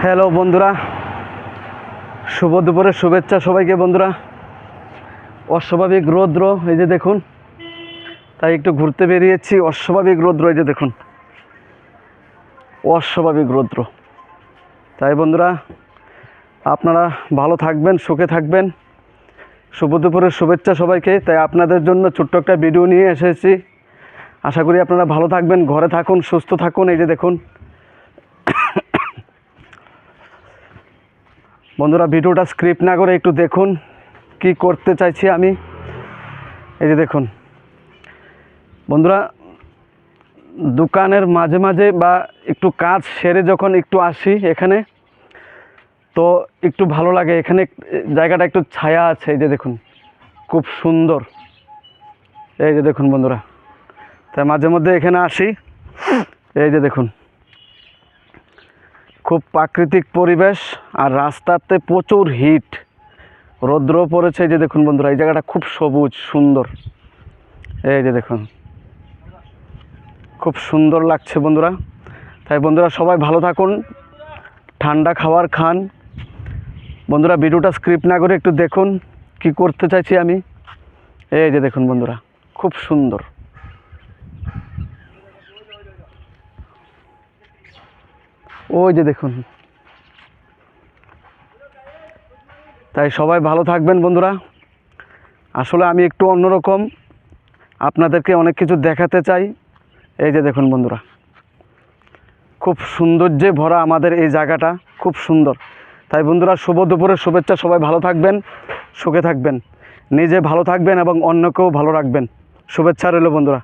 Hello বন্ধুরা, শুভ দুপুরের শুভেচ্ছা সবাইকে। বন্ধুরা, অস্বাভাবিক রৌদ্র, এই যে দেখুন, তাই একটু ঘুরতে বেরিয়েছি। অস্বাভাবিক রৌদ্র, এই যে দেখুন, অস্বাভাবিক রৌদ্র। তাই বন্ধুরা, আপনারা ভালো থাকবেন, সুখে থাকবেন। শুভ দুপুরের শুভেচ্ছা সবাইকে। তাই আপনাদের জন্য ছোট্ট একটা ভিডিও নিয়ে এসেছি। আশা করি আপনারা ভালো থাকবেন, ঘরে থাকুন, সুস্থ থাকুন। এই যে দেখুন বন্ধুরা, ভিডিওটা স্ক্রিপ্ট না করে একটু দেখুন কি করতে চাইছি আমি। এই যে দেখুন বন্ধুরা, দোকানের মাঝে মাঝে বা একটু কাজ সেরে যখন একটু আসি এখানে, তো একটু ভালো লাগে। এখানে জায়গাটা একটু ছায়া আছে। এই যে দেখুন, খুব সুন্দর। এই যে দেখুন বন্ধুরা, তাই মাঝে মধ্যে এখানে আসি। এই যে দেখুন, খুব প্রাকৃতিক পরিবেশ, আর রাস্তাতে প্রচুর হিট, রৌদ্র পড়েছে। এই যে দেখুন বন্ধুরা, এই জায়গাটা খুব সবুজ সুন্দর। এই যে দেখুন, খুব সুন্দর লাগছে বন্ধুরা। তাই বন্ধুরা, সবাই ভালো থাকুন, ঠান্ডা খাবার খান। বন্ধুরা, ভিডিওটা স্ক্রিপ্ট না করে একটু দেখুন কি করতে চাইছি আমি। এই যে দেখুন বন্ধুরা, খুব সুন্দর। ওই যে দেখুন। তাই সবাই ভালো থাকবেন বন্ধুরা। আসলে আমি একটু অন্যরকম, আপনাদেরকে অনেক কিছু দেখাতে চাই। এই যে দেখুন বন্ধুরা, খুব সৌন্দর্যে ভরা আমাদের এই জায়গাটা, খুব সুন্দর। তাই বন্ধুরা, শুভ দুপুরের শুভেচ্ছা। সবাই ভালো থাকবেন, সুখে থাকবেন, নিজে ভালো থাকবেন এবং অন্যকেও ভালো রাখবেন। শুভেচ্ছা রইল বন্ধুরা।